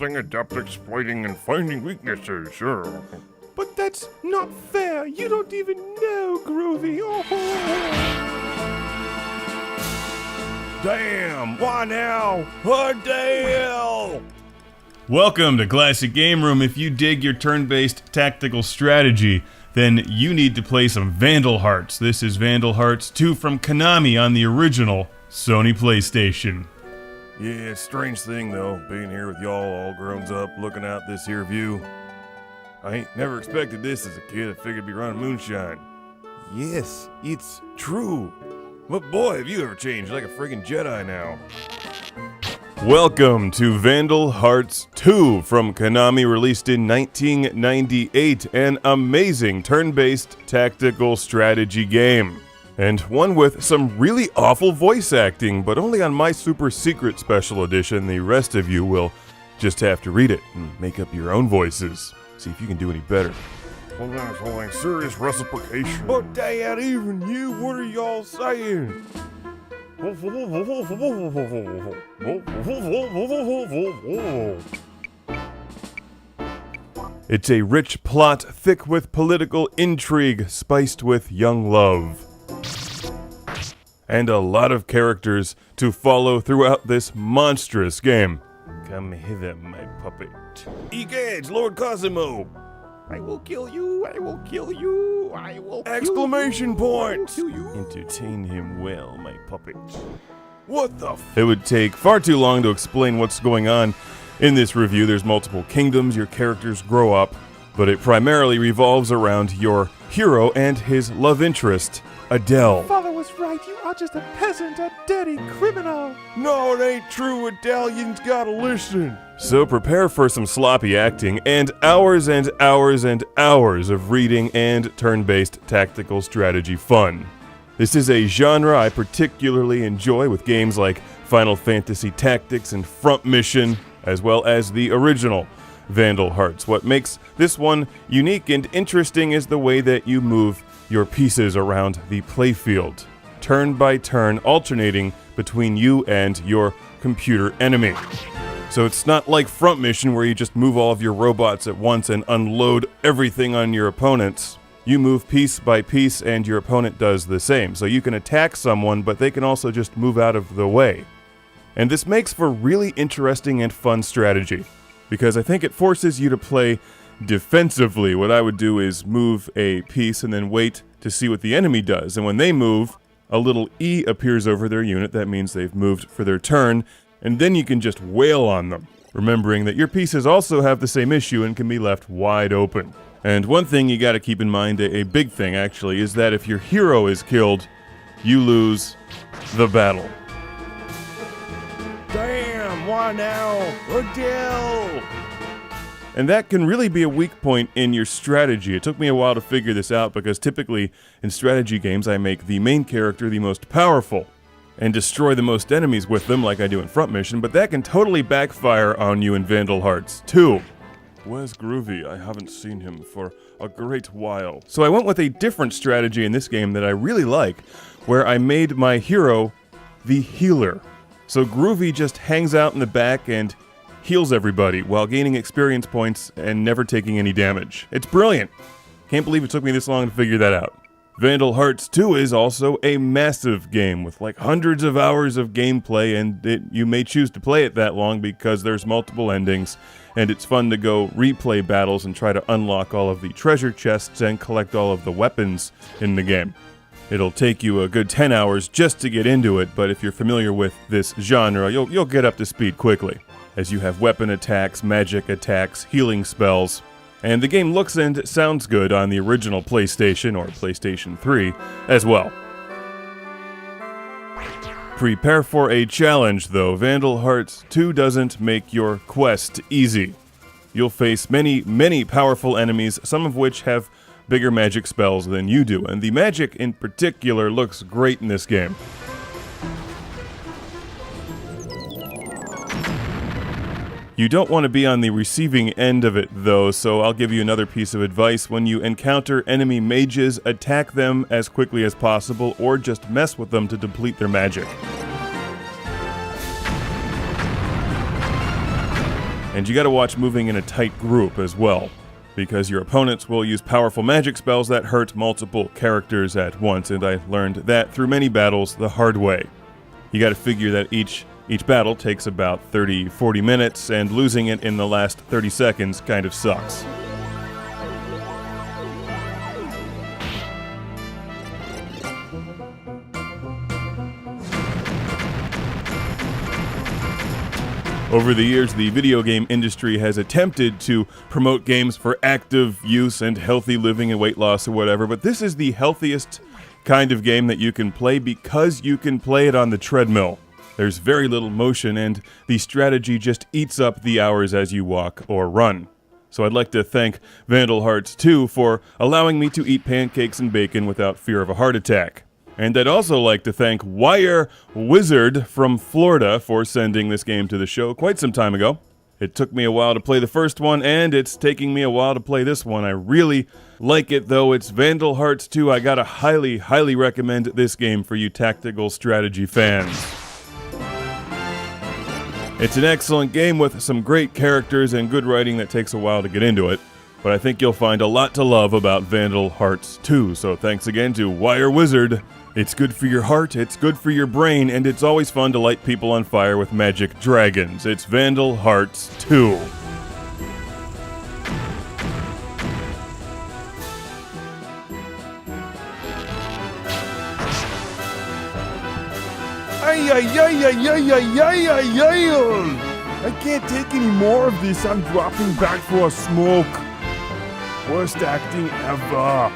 something adept at exploiting and finding weaknesses, sure. But that's not fair. You don't even know, Groovy. Oh. Damn, why now? What the hell? Welcome to Classic Game Room. If you dig your turn-based tactical strategy, then you need to play some Vandal Hearts. This is Vandal Hearts 2 from Konami on the original Sony PlayStation. Yeah, strange thing though, being here with y'all all grown up, looking out this here view. I ain't never expected this as a kid. I figured I'd be running moonshine. Yes, it's true. But boy, have you ever changed, like a friggin' Jedi now. Welcome to Vandal Hearts 2 from Konami, released in 1998, an amazing turn-based tactical strategy game. And one with some really awful voice acting, but only on my super secret special edition. The rest of you will just have to read it and make up your own voices. See if you can do any better. Hold on, serious reciprocation. But Dad, even you, what are y'all saying? It's a rich plot, thick with political intrigue, spiced with young love. And a lot of characters to follow throughout this monstrous game. Come hither, my puppet. Egad, Lord Cosimo! I will kill you, I will kill you, I will Exclamation point! kill you. Entertain him well, my puppet. What the f- It would take far too long to explain what's going on in this review. There's multiple kingdoms, your characters grow up, but it primarily revolves around your hero and his love interest, Adele. Father was right, you are just a peasant, a dirty criminal. No, it ain't true, Italians gotta listen. So prepare for some sloppy acting and hours and hours and hours of reading and turn-based tactical strategy fun. This is a genre I particularly enjoy with games like Final Fantasy Tactics and Front Mission, as well as the original Vandal Hearts. What makes this one unique and interesting is the way that you move your pieces around the playfield, turn by turn, alternating between you and your computer enemy. So it's not like Front Mission where you just move all of your robots at once and unload everything on your opponents. You move piece by piece and your opponent does the same. So you can attack someone, but they can also just move out of the way. And this makes for really interesting and fun strategy, because I think it forces you to play defensively. What I would do is move a piece and then wait to see what the enemy does. And when they move, a little E appears over their unit. That means they've moved for their turn. And then you can just wail on them, remembering that your pieces also have the same issue and can be left wide open. And one thing you gotta keep in mind, a big thing actually, is that if your hero is killed, you lose the battle. Damn, why now? Adele! And that can really be a weak point in your strategy. It took me a while to figure this out because typically in strategy games I make the main character the most powerful and destroy the most enemies with them like I do in Front Mission, but that can totally backfire on you in Vandal Hearts 2. Where's Groovy? I haven't seen him for a great while. So I went with a different strategy in this game that I really like, where I made my hero the healer. So Groovy just hangs out in the back and heals everybody while gaining experience points and never taking any damage. It's brilliant. Can't believe it took me this long to figure that out. Vandal Hearts 2 is also a massive game with like hundreds of hours of gameplay, and you may choose to play it that long because there's multiple endings, and it's fun to go replay battles and try to unlock all of the treasure chests and collect all of the weapons in the game. It'll take you a good 10 hours just to get into it, but if you're familiar with this genre, you'll get up to speed quickly, as you have weapon attacks, magic attacks, healing spells, and the game looks and sounds good on the original PlayStation or PlayStation 3 as well. Prepare for a challenge though. Vandal Hearts 2 doesn't make your quest easy. You'll face many, many powerful enemies, some of which have bigger magic spells than you do, and the magic in particular looks great in this game. You don't want to be on the receiving end of it though, so I'll give you another piece of advice. When you encounter enemy mages, attack them as quickly as possible or just mess with them to deplete their magic. And you gotta watch moving in a tight group as well, because your opponents will use powerful magic spells that hurt multiple characters at once, and I learned that through many battles the hard way. You gotta figure that each battle takes about 30-40 minutes, and losing it in the last 30 seconds kind of sucks. Over the years, the video game industry has attempted to promote games for active use and healthy living and weight loss or whatever, but this is the healthiest kind of game that you can play because you can play it on the treadmill. There's very little motion, and the strategy just eats up the hours as you walk or run. So I'd like to thank Vandal Hearts 2 for allowing me to eat pancakes and bacon without fear of a heart attack. And I'd also like to thank Wire Wizard from Florida for sending this game to the show quite some time ago. It took me a while to play the first one, and it's taking me a while to play this one. I really like it, though. It's Vandal Hearts 2. I gotta highly, highly recommend this game for you tactical strategy fans. It's an excellent game with some great characters and good writing that takes a while to get into it. But I think you'll find a lot to love about Vandal Hearts 2, so thanks again to Wire Wizard. It's good for your heart, it's good for your brain, and it's always fun to light people on fire with magic dragons. It's Vandal Hearts 2. I can't take any more of this. I'm dropping back for a smoke. Worst acting ever.